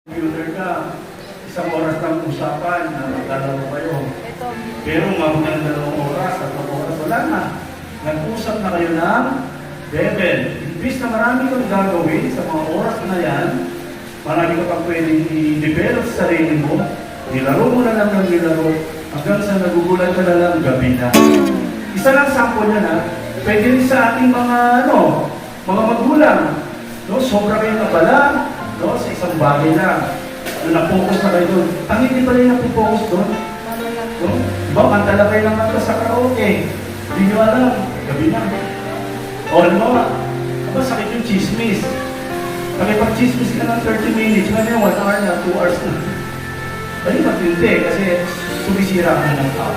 Computer ka, isang oras ng usapan na maglalaro kayo. Pero mabulang 2 oras at 3 oras, wala na. Nag-usap na kayo ng level. Imbis na marami kang gagawin sa mga oras na yan, marami ka pang pwedeng i-develop sa sarili mo, nilaro mo na lang ng nilaro, hanggang sa nagugulat ka na lang gabi na. Isa lang sample niya na, pwede rin sa ating mga mga magulang. No, sobra kayo na pala, no, sa isang bagay lang. Na-focus na kayo doon. Ang hindi pala yung napofocus doon. No? Diba, kantala kayo lang natin sa karaoke. Hindi nyo alam, gabi na. O, diba, sakit yung chismis. Nakipag-chismis ka ng 30 minutes, ngayon 1 hour na, 2 hours na. Bali, matindi, kasi sumisira ka na ng tao.